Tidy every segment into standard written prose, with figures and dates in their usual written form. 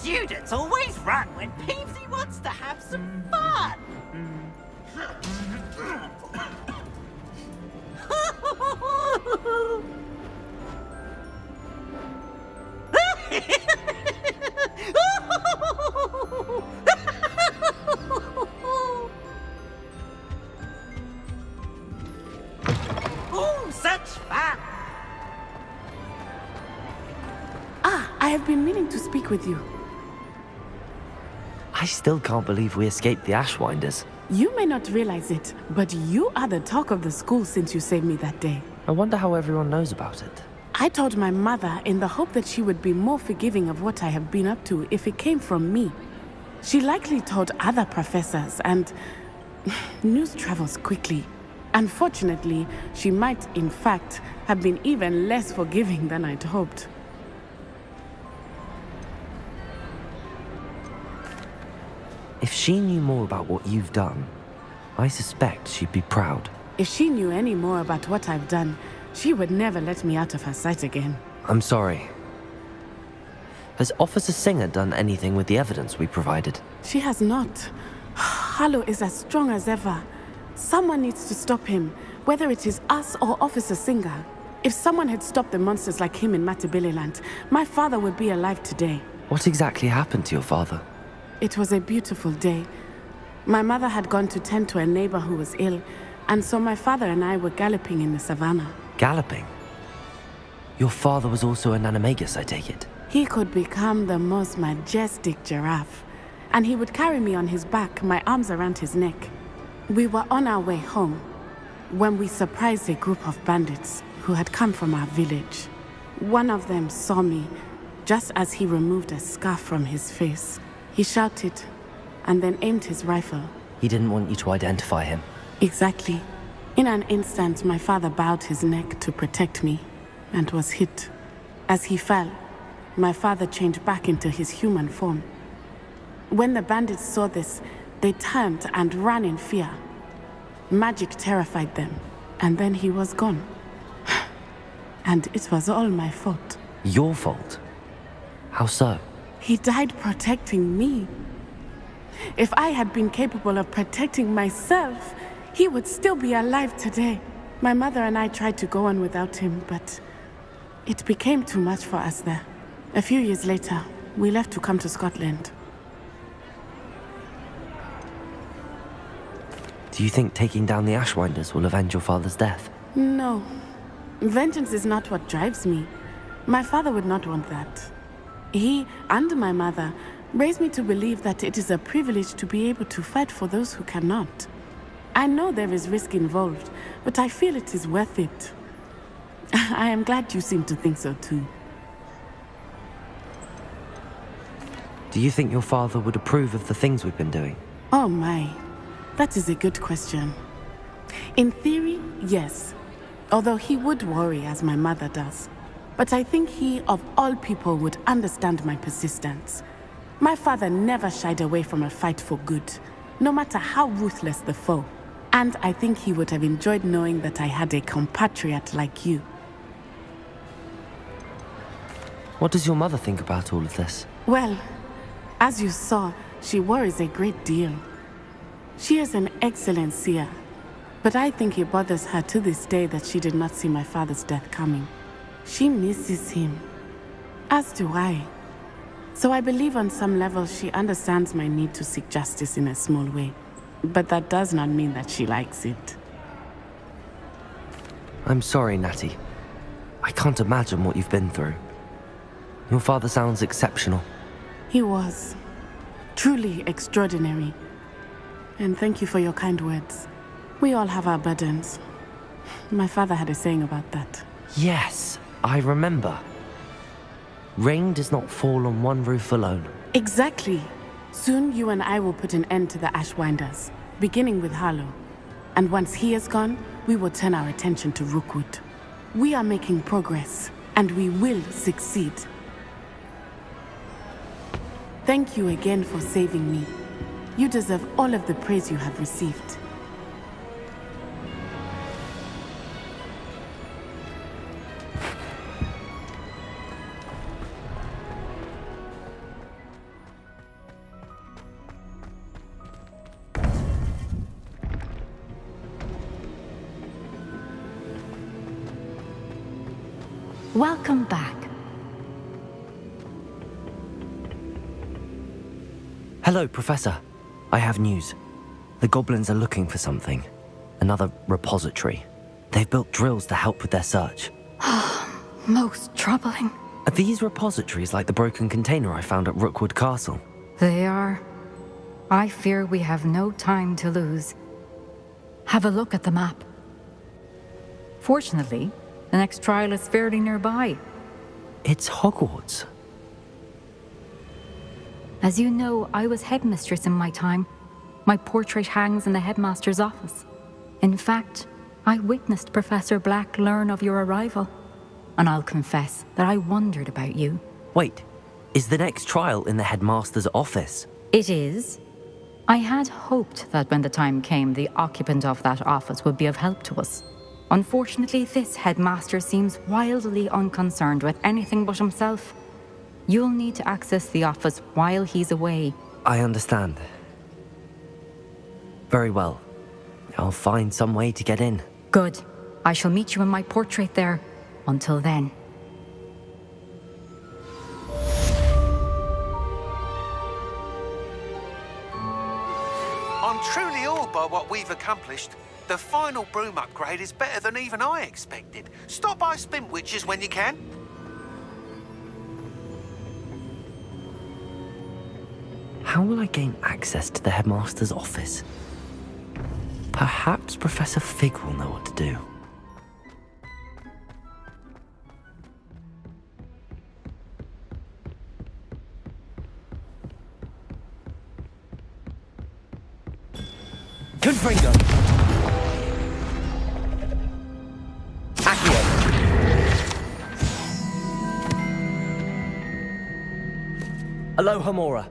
students always run when Peevesy wants to have some fun. Oh, such fun! I have been meaning to speak with you. I still can't believe we escaped the Ashwinders. You may not realize it, but you are the talk of the school since you saved me that day. I wonder how everyone knows about it. I told my mother in the hope that she would be more forgiving of what I have been up to if it came from me. She likely told other professors, and news travels quickly. Unfortunately, she might, in fact, have been even less forgiving than I'd hoped. If she knew more about what you've done, I suspect she'd be proud. If she knew any more about what I've done, she would never let me out of her sight again. I'm sorry. Has Officer Singer done anything with the evidence we provided? She has not. Harlow is as strong as ever. Someone needs to stop him, whether it is us or Officer Singer. If someone had stopped the monsters like him in Matabeleland, my father would be alive today. What exactly happened to your father? It was a beautiful day. My mother had gone to tend to a neighbor who was ill, and so my father and I were galloping in the savannah. Galloping? Your father was also an animagus, I take it? He could become the most majestic giraffe, and he would carry me on his back, my arms around his neck. We were on our way home when we surprised a group of bandits who had come from our village. One of them saw me just as he removed a scarf from his face. He shouted and then aimed his rifle. He didn't want you to identify him. Exactly. In an instant, my father bowed his neck to protect me and was hit. As he fell, my father changed back into his human form. When the bandits saw this, they turned and ran in fear. Magic terrified them, and then he was gone. And it was all my fault. Your fault? How so? He died protecting me. If I had been capable of protecting myself, he would still be alive today. My mother and I tried to go on without him, but it became too much for us there. A few years later, we left to come to Scotland. Do you think taking down the Ashwinders will avenge your father's death? No. Vengeance is not what drives me. My father would not want that. He and my mother raised me to believe that it is a privilege to be able to fight for those who cannot. I know there is risk involved, but I feel it is worth it. I am glad you seem to think so too. Do you think your father would approve of the things we've been doing? Oh my, that is a good question. In theory, yes. Although he would worry as my mother does. But I think he, of all people, would understand my persistence. My father never shied away from a fight for good, no matter how ruthless the foe. And I think he would have enjoyed knowing that I had a compatriot like you. What does your mother think about all of this? Well, as you saw, she worries a great deal. She is an excellent seer, but I think it bothers her to this day that she did not see my father's death coming. She misses him, as do I. So I believe on some level she understands my need to seek justice in a small way. But that does not mean that she likes it. I'm sorry, Natty. I can't imagine what you've been through. Your father sounds exceptional. He was. Truly extraordinary. And thank you for your kind words. We all have our burdens. My father had a saying about that. Yes, I remember. Rain does not fall on one roof alone. Exactly. Soon you and I will put an end to the Ashwinders, beginning with Harlow. And once he is gone, we will turn our attention to Rookwood. We are making progress, and we will succeed. Thank you again for saving me. You deserve all of the praise you have received. welcome back. Hello, Professor. I have news. The goblins are looking for something. Another repository. They've built drills to help with their search. Most troubling. Are these repositories like the broken container I found at Rookwood Castle? They are. I fear we have no time to lose. Have a look at the map. Fortunately, the next trial is fairly nearby. It's Hogwarts. As you know, I was headmistress in my time. My portrait hangs in the headmaster's office. In fact, I witnessed Professor Black learn of your arrival. And I'll confess that I wondered about you. Wait, is the next trial in the headmaster's office? It is. I had hoped that when the time came, the occupant of that office would be of help to us. Unfortunately, this headmaster seems wildly unconcerned with anything but himself. You'll need to access the office while he's away. I understand. Very well. I'll find some way to get in. Good. I shall meet you in my portrait there. Until then. I'm truly awed by what we've accomplished. The final broom upgrade is better than even I expected. Stop by Spintwitches when you can. How will I gain access to the headmaster's office? Perhaps Professor Fig will know what to do. Confringo! Accio! Aloha Mora.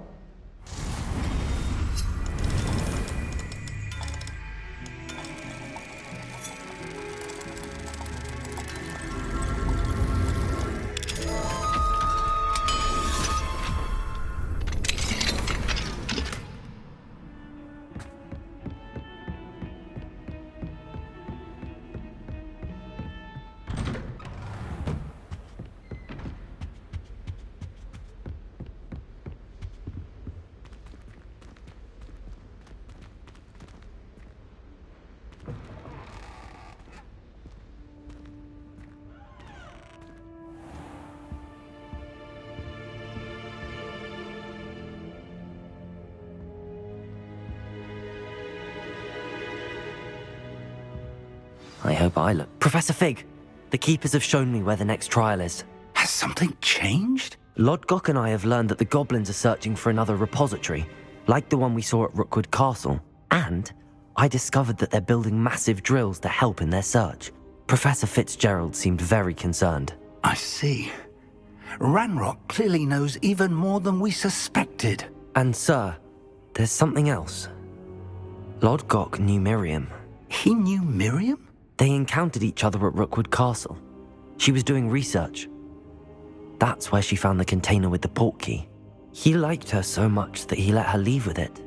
I hope I look... Professor Fig! The Keepers have shown me where the next trial is. Has something changed? Lodgok and I have learned that the goblins are searching for another repository, like the one we saw at Rookwood Castle. And I discovered that they're building massive drills to help in their search. Professor Fitzgerald seemed very concerned. I see. Ranrock clearly knows even more than we suspected. And sir, there's something else. Lodgok knew Miriam. He knew Miriam? They encountered each other at Rookwood Castle. She was doing research. That's where she found the container with the portkey. He liked her so much that he let her leave with it,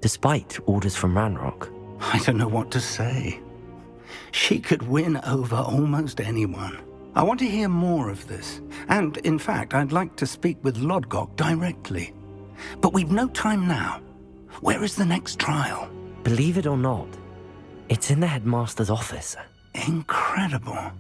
despite orders from Ranrock. I don't know what to say. She could win over almost anyone. I want to hear more of this. And, in fact, I'd like to speak with Lodgok directly. But we've no time now. Where is the next trial? Believe it or not, it's in the headmaster's office. Incredible.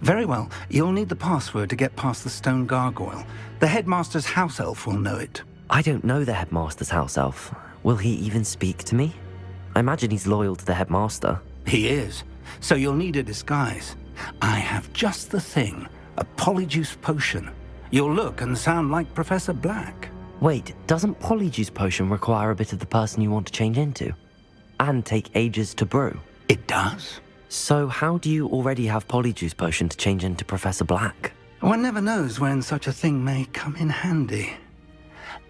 Very well, you'll need the password to get past the stone gargoyle. The headmaster's house elf will know it. I don't know the headmaster's house elf. Will he even speak to me? I imagine he's loyal to the headmaster. He is, so you'll need a disguise. I have just the thing, a Polyjuice Potion. You'll look and sound like Professor Black. Wait, doesn't Polyjuice Potion require a bit of the person you want to change into? And take ages to brew? It does. So how do you already have Polyjuice Potion to change into Professor Black? One never knows when such a thing may come in handy.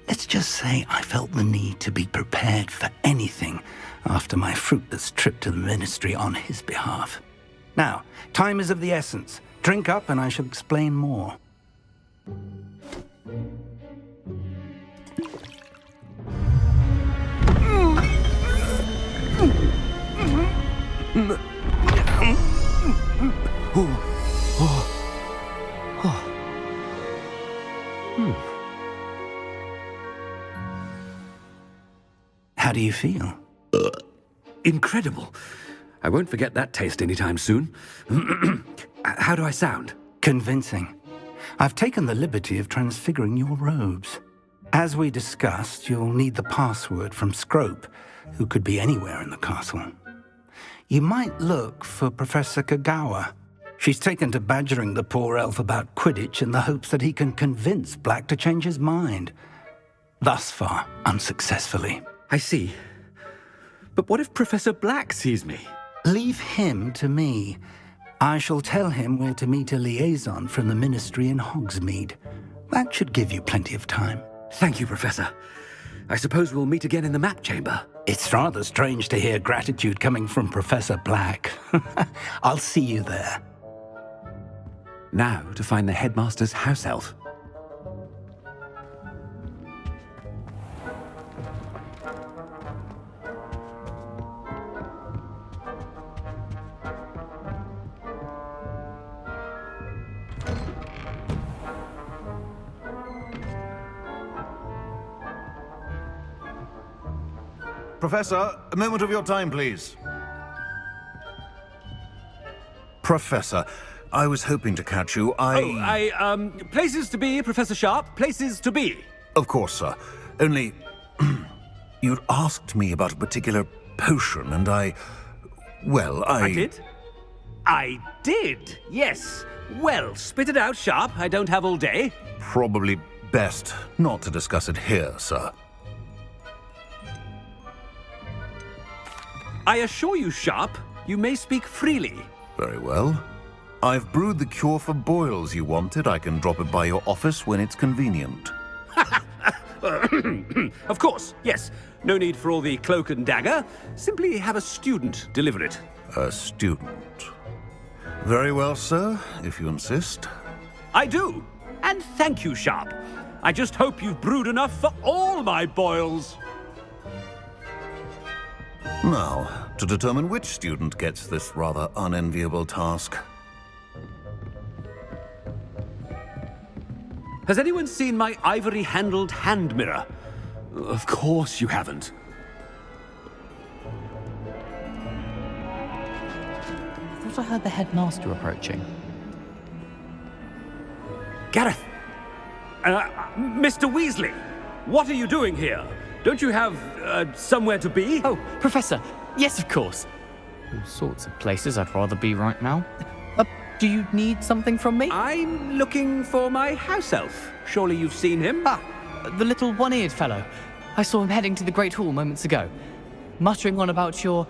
Let's just say I felt the need to be prepared for anything after my fruitless trip to the ministry on his behalf. Now, time is of the essence. Drink up and I shall explain more. How do you feel? Incredible. I won't forget that taste anytime soon. How do I sound? Convincing. I've taken the liberty of transfiguring your robes. As we discussed, you'll need the password from Scrope, who could be anywhere in the castle. You might look for Professor Kagawa. She's taken to badgering the poor elf about Quidditch in the hopes that he can convince Black to change his mind. Thus far, unsuccessfully. I see. But what if Professor Black sees me? Leave him to me. I shall tell him where to meet a liaison from the Ministry in Hogsmeade. That should give you plenty of time. Thank you, Professor. I suppose we'll meet again in the map chamber. It's rather strange to hear gratitude coming from Professor Black. I'll see you there. Now to find the Headmaster's house elf. Professor, a moment of your time, please. Professor, I was hoping to catch you. Places to be, Professor Sharp. Places to be. Of course, sir. Only... you'd asked me about a particular potion, and I did? I did, yes. Well, spit it out, Sharp. I don't have all day. Probably best not to discuss it here, sir. I assure you, Sharp, you may speak freely. Very well. I've brewed the cure for boils you wanted. I can drop it by your office when it's convenient. Of course, yes. No need for all the cloak and dagger. Simply have a student deliver it. A student. Very well, sir, if you insist. I do. And thank you, Sharp. I just hope you've brewed enough for all my boils. Now, to determine which student gets this rather unenviable task. Has anyone seen my ivory-handled hand mirror? Of course you haven't. I thought I heard the Headmaster approaching. Gareth! Mr. Weasley! What are you doing here? Don't you have, somewhere to be? Oh, Professor! Yes, of course! All sorts of places I'd rather be right now. Do you need something from me? I'm looking for my house elf. Surely you've seen him? Ah, the little one-eared fellow. I saw him heading to the Great Hall moments ago. Muttering on about your,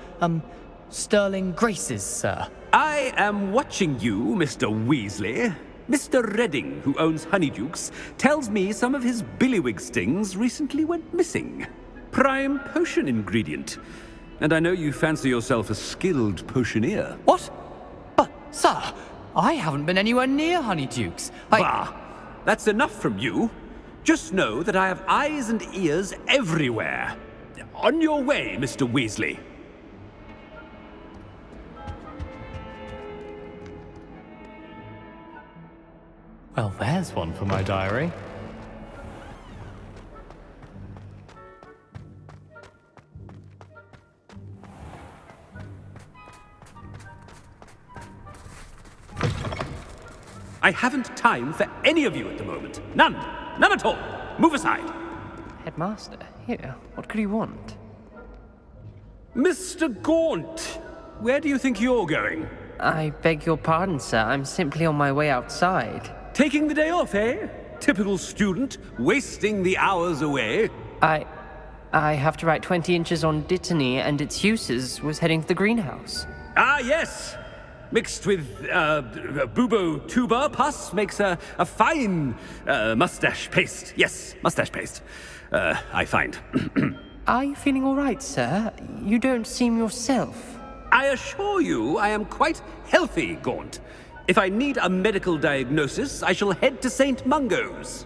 sterling graces, sir. I am watching you, Mr. Weasley. Mr. Redding, who owns Honeydukes, tells me some of his billywig stings recently went missing. Prime potion ingredient. And I know you fancy yourself a skilled potioneer. What? But, sir, I haven't been anywhere near Honeydukes. Bah! That's enough from you. Just know that I have eyes and ears everywhere. On your way, Mr. Weasley. Well, there's one for my diary. I haven't time for any of you at the moment. None. None at all. Move aside. Headmaster, here. What could you want? Mr. Gaunt, where do you think you're going? I beg your pardon, sir. I'm simply on my way outside. Taking the day off, eh? Typical student, wasting the hours away. I have to write 20 inches on Dittany and its uses. Was heading to the greenhouse. Ah, yes. Mixed with bubo tuber pus makes a fine mustache paste. Yes, mustache paste. I find. Are you feeling all right, sir? You don't seem yourself. I assure you I am quite healthy, Gaunt. If I need a medical diagnosis, I shall head to St. Mungo's.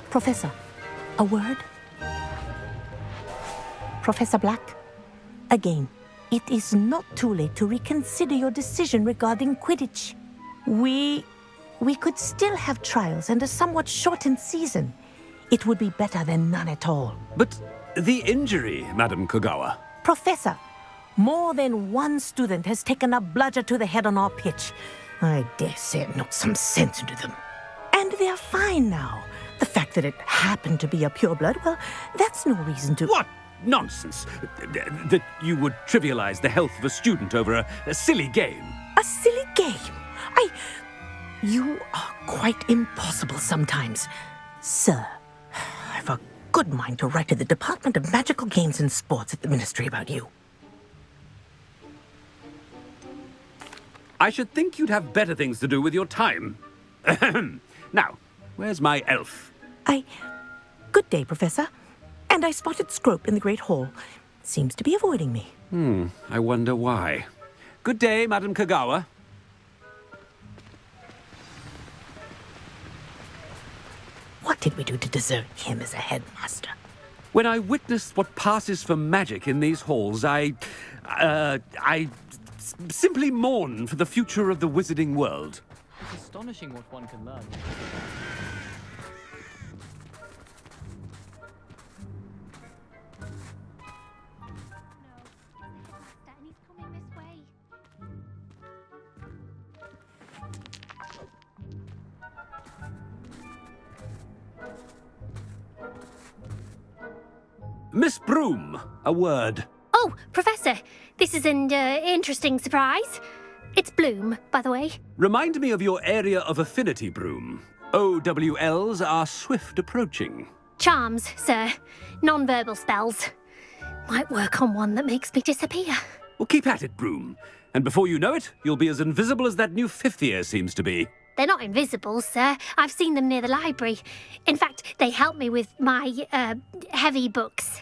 Professor, a word? Professor Black, again, it is not too late to reconsider your decision regarding Quidditch. We could still have trials and a somewhat shortened season. It would be better than none at all. But the injury, Madam Kogawa. Professor, more than one student has taken a bludger to the head on our pitch. I dare say it knocked some sense into them. And they're fine now. The fact that it happened to be a pureblood, well, that's no reason to... What nonsense! That you would trivialize the health of a student over a silly game. A silly game? You are quite impossible sometimes. Sir, I've a good mind to write to the Department of Magical Games and Sports at the Ministry about you. I should think you'd have better things to do with your time. Now, where's my elf? Good day, Professor. And I spotted Scrope in the Great Hall. Seems to be avoiding me. I wonder why. Good day, Madam Kogawa. What did we do to deserve him as a headmaster? When I witness what passes for magic in these halls, I simply mourn for the future of the wizarding world. It's astonishing what one can learn. Miss Broom, a word. Oh, Professor, this is an interesting surprise. It's Bloom, by the way. Remind me of your area of affinity, Broom. OWLs are swift approaching. Charms, sir. Non-verbal spells. Might work on one that makes me disappear. Well, keep at it, Broom. And before you know it, you'll be as invisible as that new fifth year seems to be. They're not invisible, sir. I've seen them near the library. In fact, they help me with my, heavy books.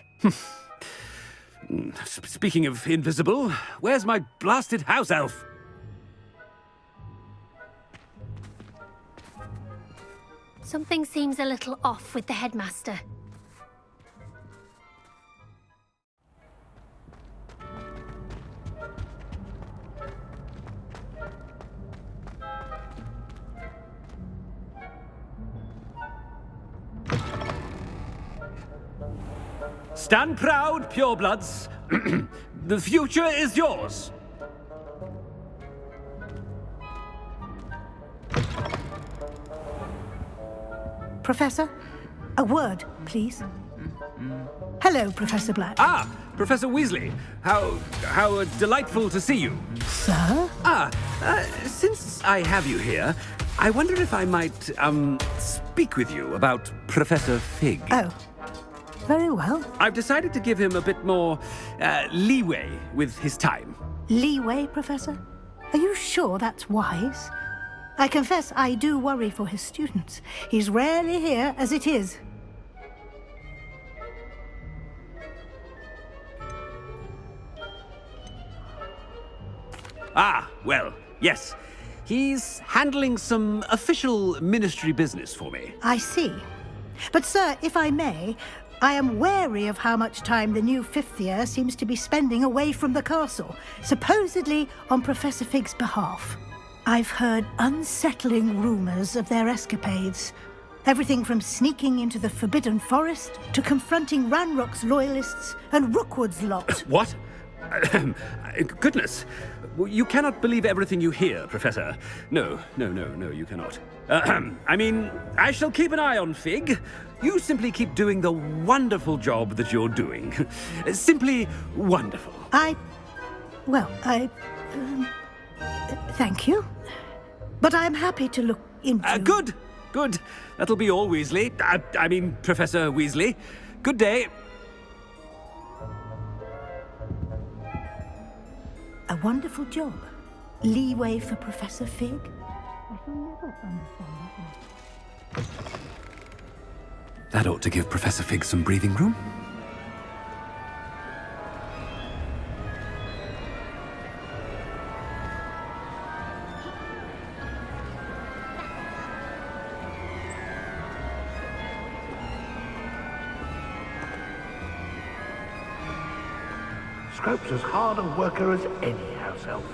Speaking of invisible, where's my blasted house elf? Something seems a little off with the headmaster. Stand proud, purebloods. The future is yours. Professor, a word, please. Hello, Professor Black. Ah, Professor Weasley. How delightful to see you. Sir? Since I have you here, I wonder if I might, speak with you about Professor Fig. Oh, very well. I've decided to give him a bit more, leeway with his time. Leeway, Professor? Are you sure that's wise? I confess I do worry for his students. He's rarely here as it is. Ah, well, yes. He's handling some official ministry business for me. I see. But, sir, if I may, I am wary of how much time the new fifth year seems to be spending away from the castle, supposedly on Professor Fig's behalf. I've heard unsettling rumors of their escapades. Everything from sneaking into the Forbidden Forest to confronting Ranrock's loyalists and Rookwood's lot. What? Goodness. You cannot believe everything you hear, Professor. No, you cannot. I mean, I shall keep an eye on Fig. You simply keep doing the wonderful job that you're doing. Simply wonderful. Thank you. But I'm happy to look into... Good. That'll be all, Weasley. I mean, Professor Weasley. Good day. A wonderful job. Leeway for Professor Fig. I shall never understand that. That ought to give Professor Fig some breathing room. Scrope's as hard a worker as any house elf.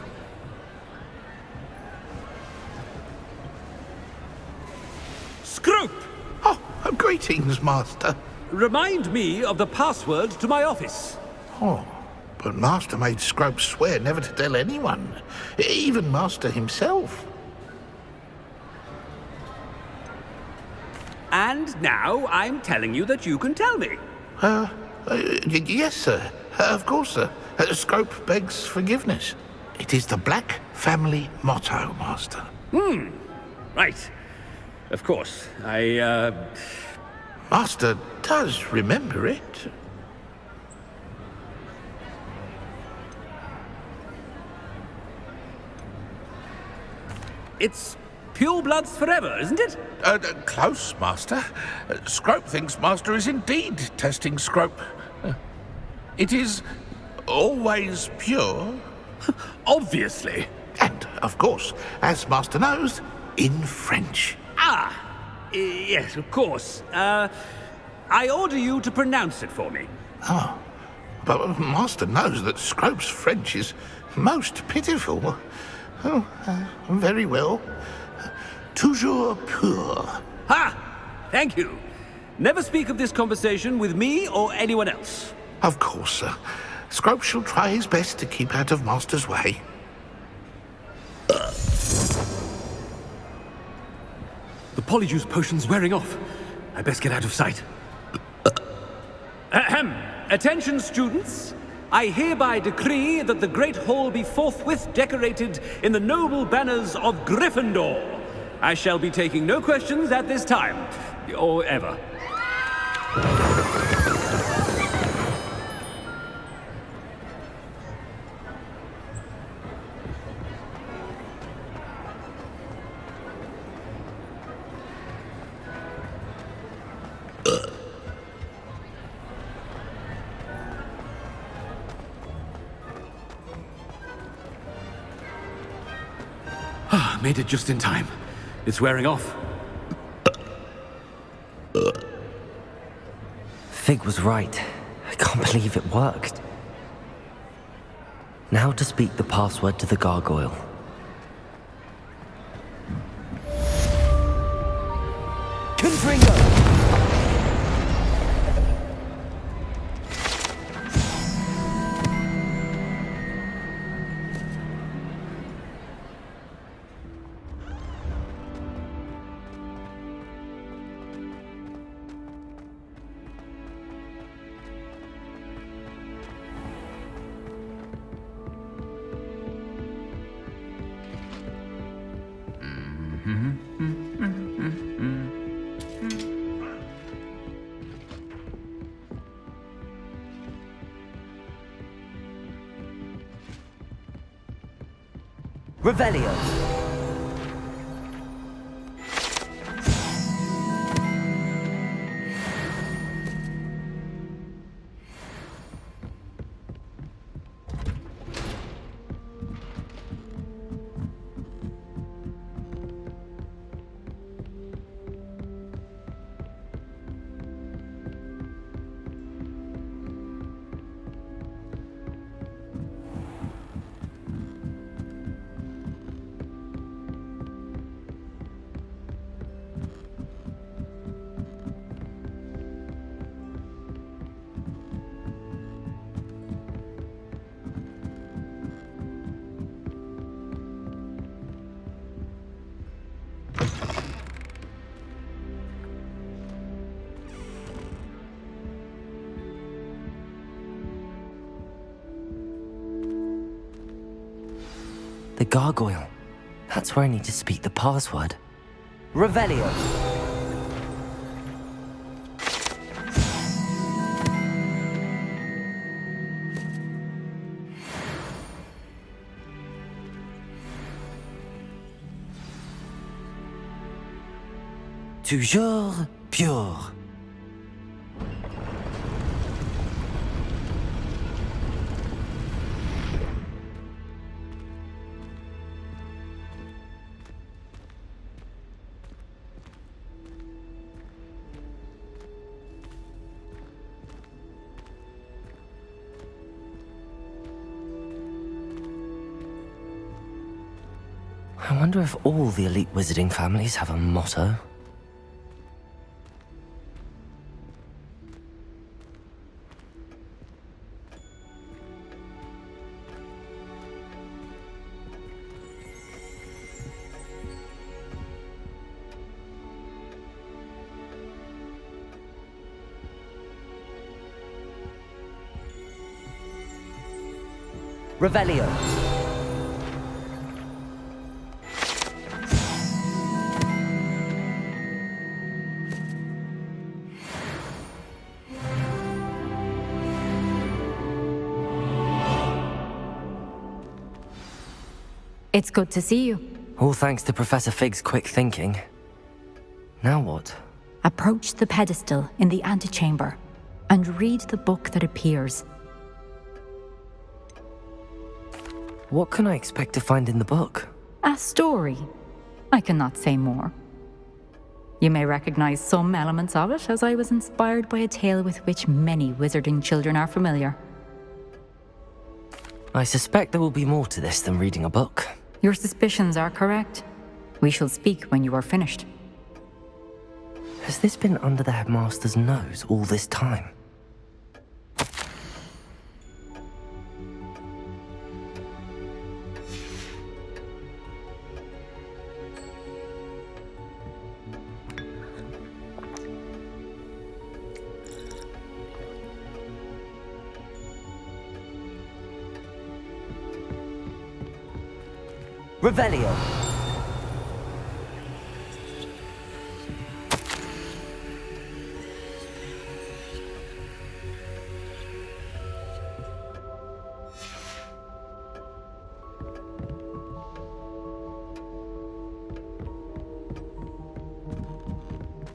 Scrope! Oh, greetings, Master. Remind me of the password to my office. Oh, but Master made Scrope swear never to tell anyone, even Master himself. And now I'm telling you that you can tell me. Yes, sir. Of course, sir. Scrope begs forgiveness. It is the Black family motto, Master. Right. Of course. Master does remember it. It's pure bloods forever, isn't it? Close, Master. Scrope thinks Master is indeed testing Scrope. It is always pure. Obviously. And, of course, as Master knows, in French. Yes, of course. I order you to pronounce it for me. Oh, but Master knows that Scrope's French is most pitiful. Oh, very well. Toujours pur. Ha! Thank you. Never speak of this conversation with me or anyone else. Of course, sir. Scrope shall try his best to keep out of Master's way. The Polyjuice Potion's wearing off. I best get out of sight. Ahem. Attention, students. I hereby decree that the Great Hall be forthwith decorated in the noble banners of Gryffindor. I shall be taking no questions at this time, or ever. Made it just in time. It's wearing off. Fig was right. I can't believe it worked. Now to speak the password to the gargoyle. Confringo! Revelio. The gargoyle. That's where I need to speak the password. Revelio. Toujours pure. I wonder if all the elite wizarding families have a motto. Revelio. It's good to see you. All thanks to Professor Fig's quick thinking. Now what? Approach the pedestal in the antechamber and read the book that appears. What can I expect to find in the book? A story. I cannot say more. You may recognize some elements of it, as I was inspired by a tale with which many wizarding children are familiar. I suspect there will be more to this than reading a book. Your suspicions are correct. We shall speak when you are finished. Has this been under the Headmaster's nose all this time? Revelio.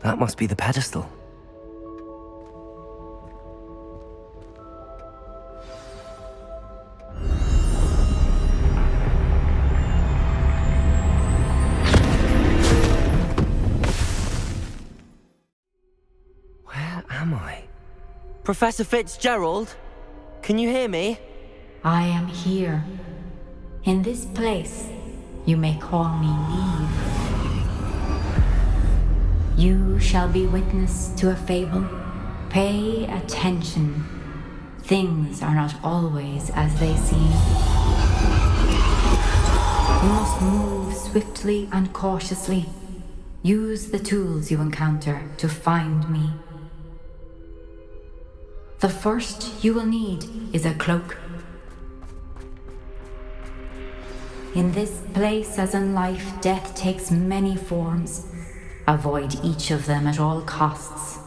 That must be the pedestal. Professor Fitzgerald? Can you hear me? I am here. In this place, you may call me Niamh. You shall be witness to a fable. Pay attention. Things are not always as they seem. You must move swiftly and cautiously. Use the tools you encounter to find me. The first you will need is a cloak. In this place, as in life, death takes many forms. Avoid each of them at all costs.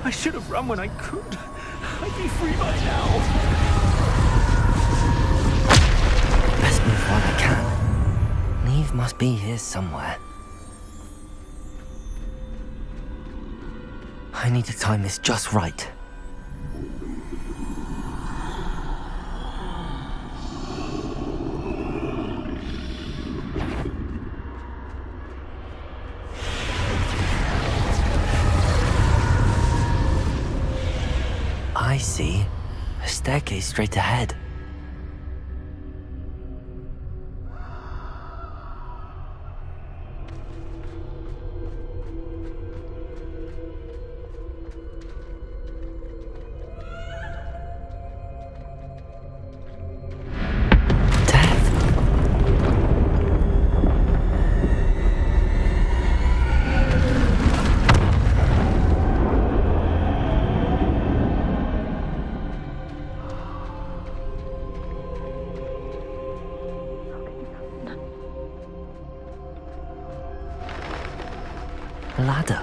I should have run when I could. I'd be free by now. Best move while I can. Niamh must be here somewhere. I need to time this just right. I see. A staircase straight ahead. ladder.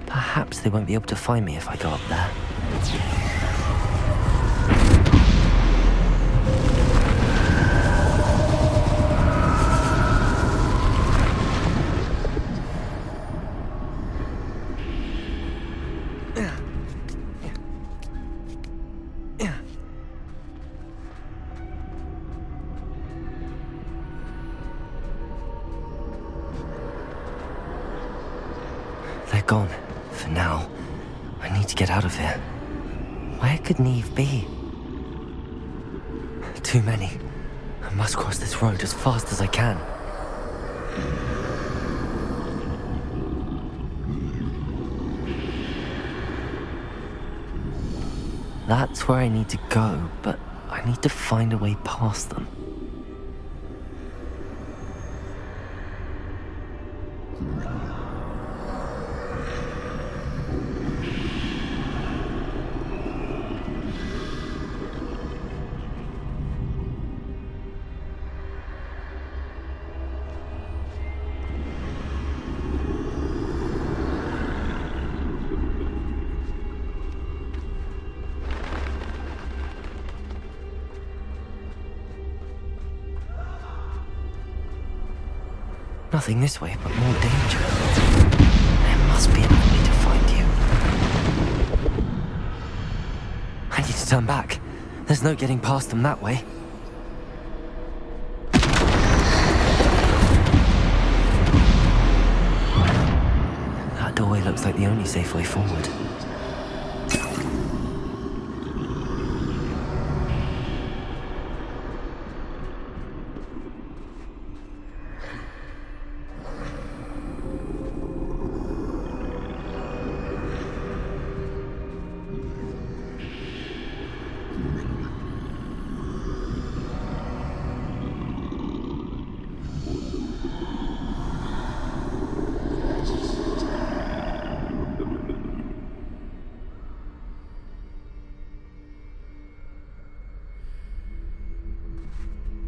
Perhaps they won't be able to find me if I go up there. They're gone, for now. I need to get out of here. Where could Niamh be? Too many. I must cross this road as fast as I can. That's where I need to go, but I need to find a way past them. Nothing this way, but more danger. There must be another way to find you. I need to turn back. There's no getting past them that way. That doorway looks like the only safe way forward.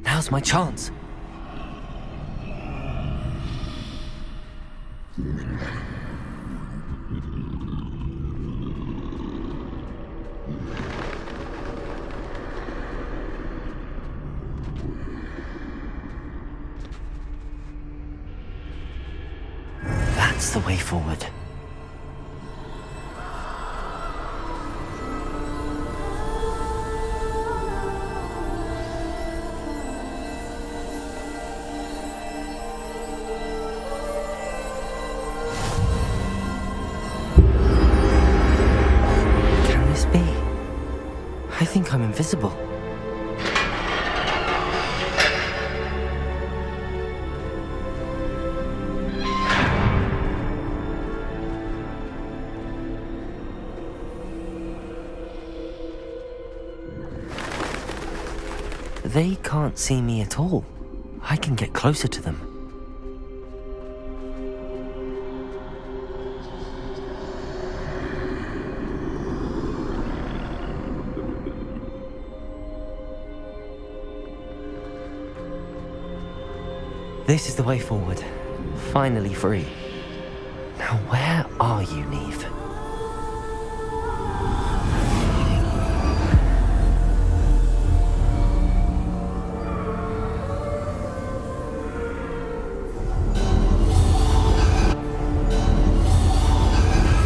Now's my chance. That's the way forward. I think I'm invisible. They can't see me at all. I can get closer to them. This is the way forward. Finally free. Now where are you, Niamh?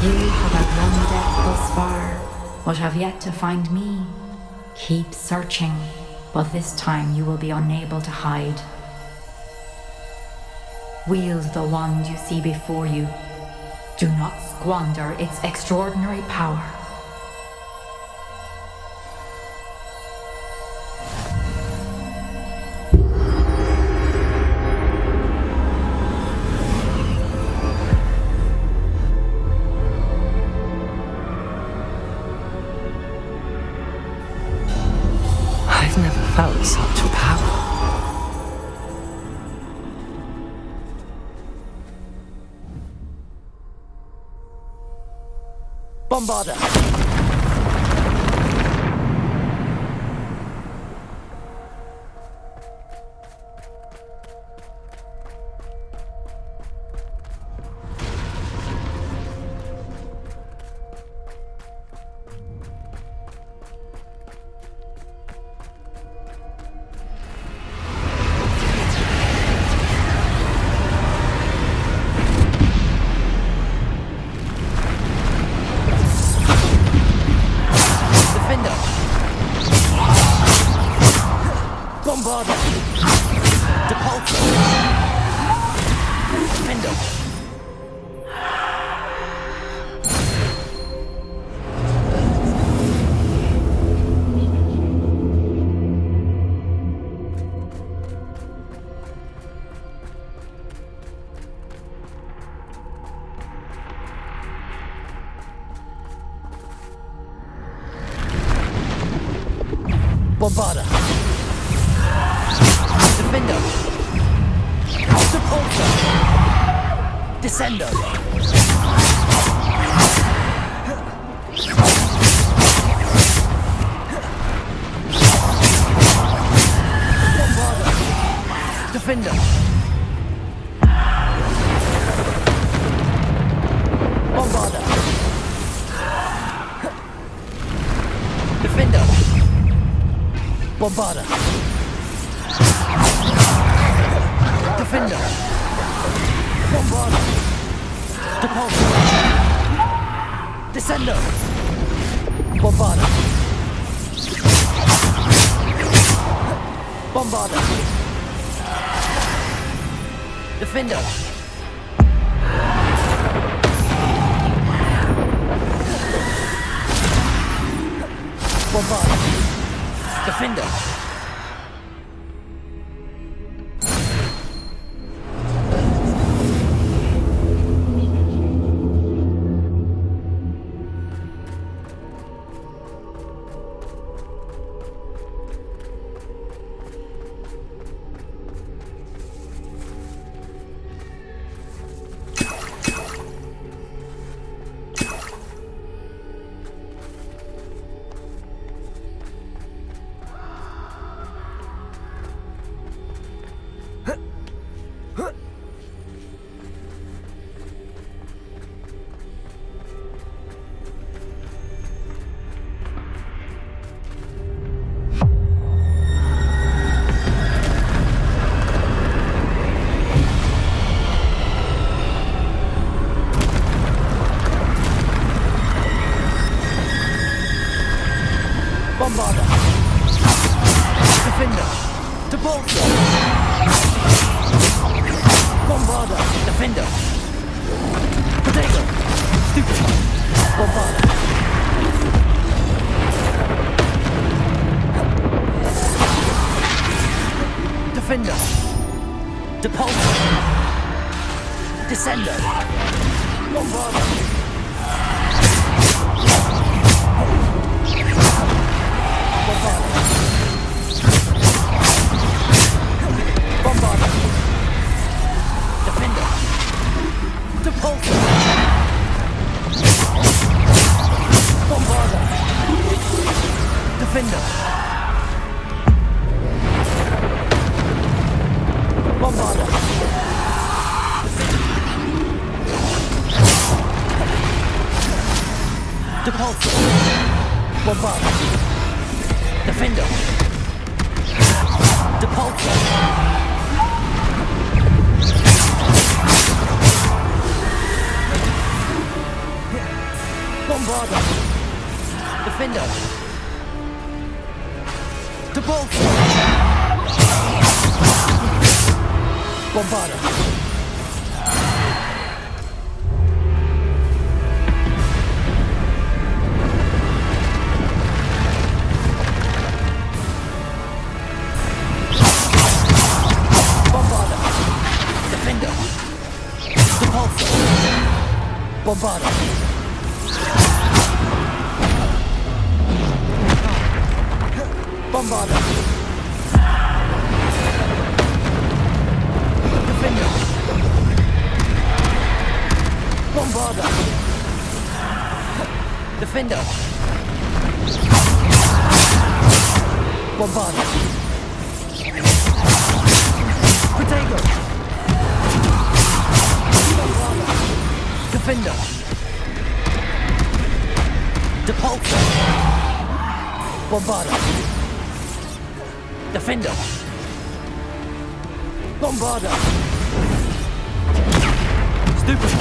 You have outrun death thus far, but have yet to find me. Keep searching, but this time you will be unable to hide. Wield the wand you see before you. Do not squander its extraordinary power. I've never felt such power. Bombarder! Bombarder! Depulsor! Defender! Bombarder! Defender! Depulsor! Descender! Bombarder! Defender! Bombarder! Defender! Bombarder! Defender! Bombarder! Depulsor! Descender! Bombarder! Bombarder! Defender! Bombarder! Defender! Bombarder! Defender! Depulsor! Bombarder! Defender! Potato! Stupid! Bombarder! Defender! Depulsor! Descender! Bombarder! Bombarder! Defender! Depulsor! Bombarder! Defender! Bombarder! Depulsor! Bombarder! Defender! Depulsor! Bombarder! Defender! Depulsor! Bombarder! Bombarder! Bombarder! Defender! Bombarder! Defender! Bombarder! Potato! Defender! Depulsor! Bombarder! Defender! Bombarder! Stupid!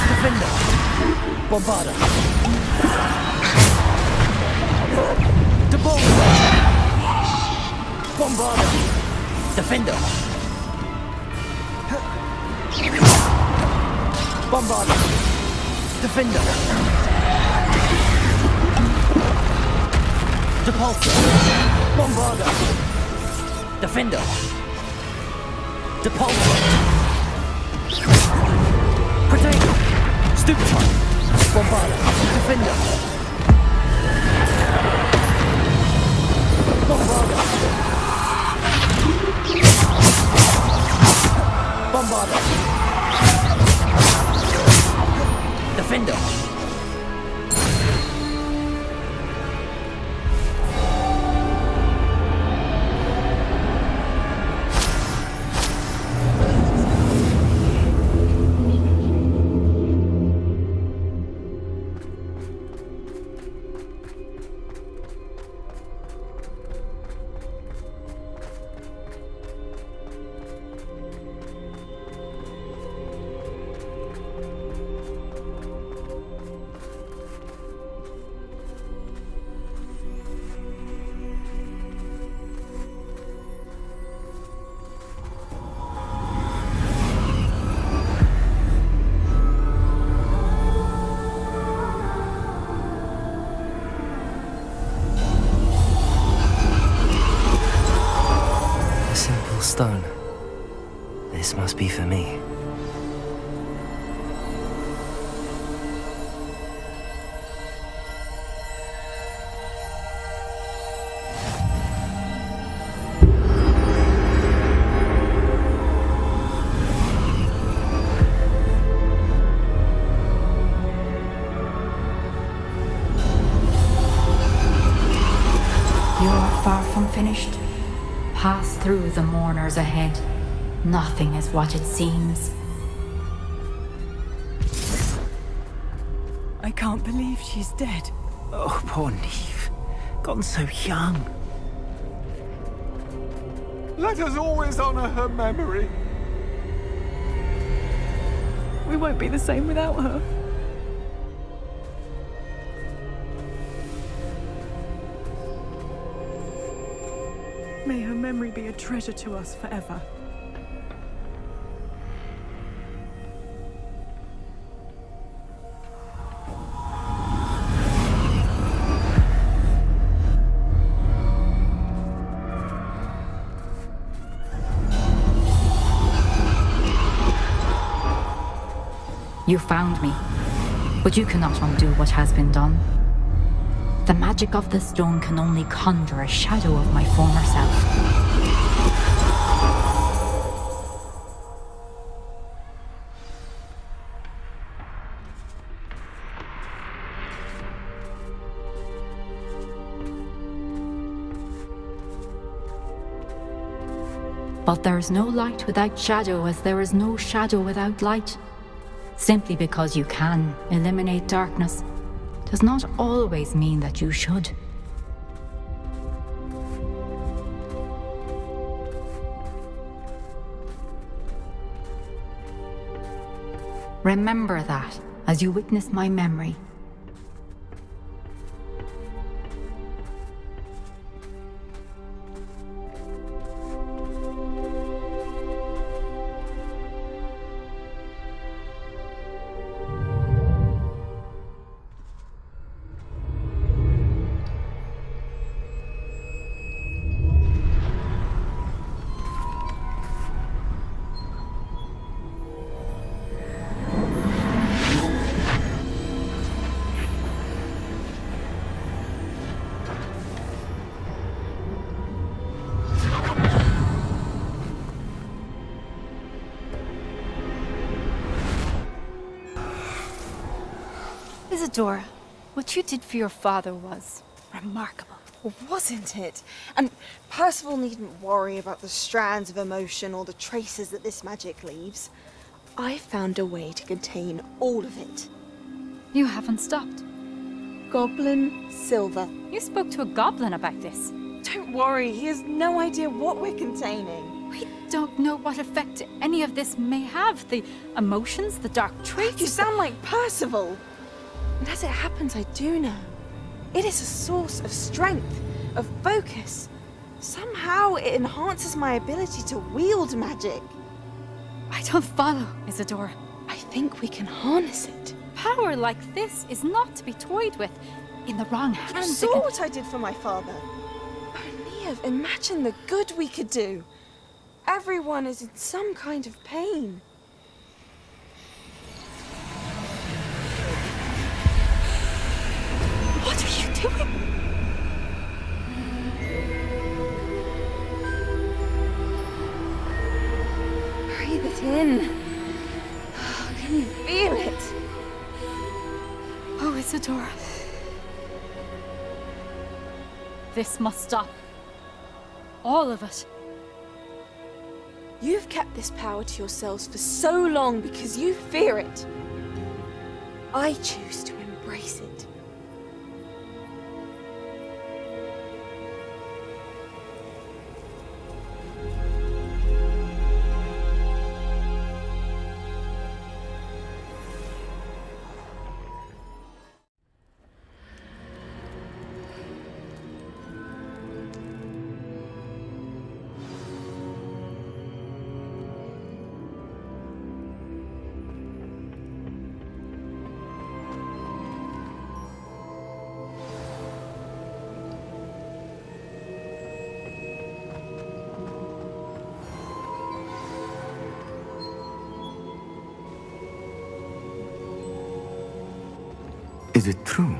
Defender! Bombarder! Depulsor! Defender! Bombarder! Defender! Depulsor! Bombarder! Defender! Depulsor! Protego! Stupefy! Bombarder! Defender! Bombarder! Bombarder! Defender! Stone. This must be for me. You're far from finished. Pass through the mourners ahead. Nothing is what it seems. I can't believe she's dead. Oh, poor Niamh. Gone so young. Let us always honor her memory. We won't be the same without her. May her memory be a treasure to us forever. You found me, but you cannot undo what has been done. The magic of the stone can only conjure a shadow of my former self. But there is no light without shadow, as there is no shadow without light. Simply because you can eliminate darkness does not always mean that you should. Remember that as you witness my memory. Isadora, what you did for your father was remarkable. Well, wasn't it? And Percival needn't worry about the strands of emotion or the traces that this magic leaves. I found a way to contain all of it. You haven't stopped. Goblin silver. You spoke to a goblin about this. Don't worry, he has no idea what we're containing. We don't know what effect any of this may have. The emotions, the dark traits. You sound like Percival. And as it happens, I do know. It is a source of strength, of focus. Somehow it enhances my ability to wield magic. I don't follow, Isadora. I think we can harness it. Power like this is not to be toyed with. In the wrong You hands, saw what I did for my father. Oh, Niamh, imagine the good we could do. Everyone is in some kind of pain. What are you doing? Breathe it in. Can you feel it? Oh, Isadora. This must stop. All of it. You've kept this power to yourselves for so long because you fear it. I choose to embrace it. Is it true?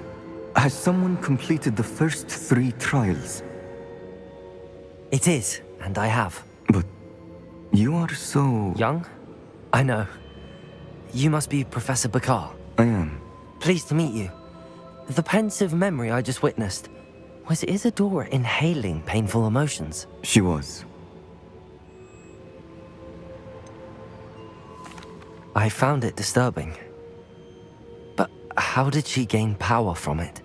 Has someone completed the first 3 trials? It is, and I have. But you are so... Young? I know. You must be Professor Bakar. I am. Pleased to meet you. The pensive memory I just witnessed, was Isadora inhaling painful emotions? She was. I found it disturbing. But how did she gain power from it?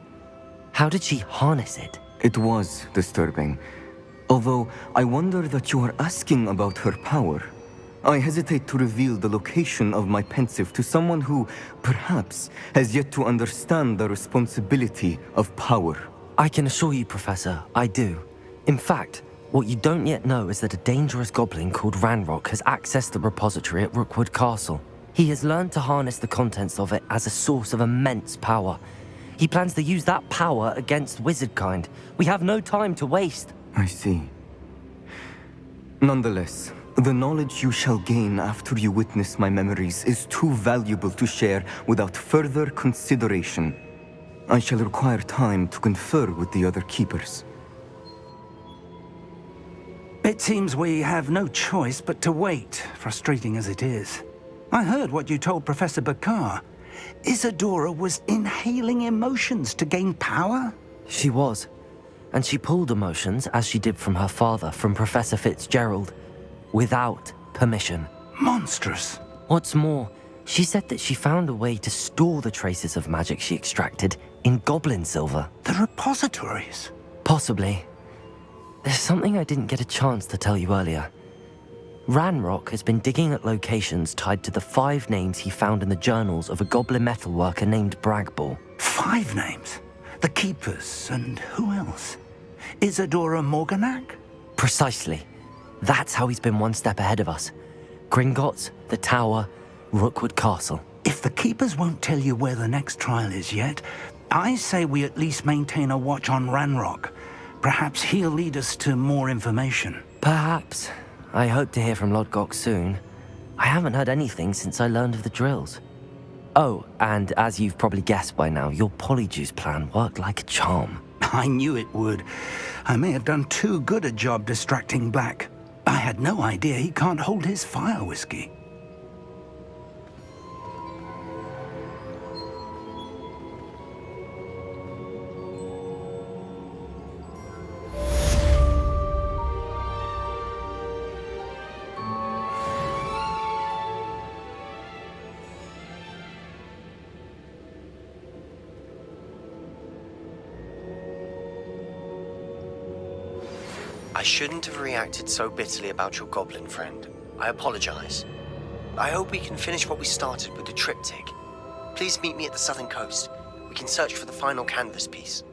How did she harness it? It was disturbing. Although I wonder that you are asking about her power. I hesitate to reveal the location of my pensive to someone who, perhaps, has yet to understand the responsibility of power. I can assure you, Professor, I do. In fact, what you don't yet know is that a dangerous goblin called Ranrock has accessed the repository at Rookwood Castle. He has learned to harness the contents of it as a source of immense power. He plans to use that power against wizardkind. We have no time to waste. I see. Nonetheless, the knowledge you shall gain after you witness my memories is too valuable to share without further consideration. I shall require time to confer with the other keepers. It seems we have no choice but to wait, frustrating as it is. I heard what you told Professor Bakar. Isadora was inhaling emotions to gain power? She was. And she pulled emotions, as she did from her father, from Professor Fitzgerald, without permission. Monstrous. What's more, she said that she found a way to store the traces of magic she extracted in goblin silver. The repositories? Possibly. There's something I didn't get a chance to tell you earlier. Ranrock has been digging at locations tied to the 5 names he found in the journals of a goblin metalworker named Bragball. 5 names? The Keepers, and who else? Isadora Morganac? Precisely. That's how he's been one step ahead of us. Gringotts, the Tower, Rookwood Castle. If the Keepers won't tell you where the next trial is yet, I say we at least maintain a watch on Ranrock. Perhaps he'll lead us to more information. Perhaps. I hope to hear from Lodgok soon. I haven't heard anything since I learned of the drills. Oh, and as you've probably guessed by now, your Polyjuice plan worked like a charm. I knew it would. I may have done too good a job distracting Black. I had no idea he can't hold his fire whiskey. I shouldn't have reacted so bitterly about your goblin friend. I apologize. I hope we can finish what we started with the triptych. Please meet me at the southern coast. We can search for the final canvas piece.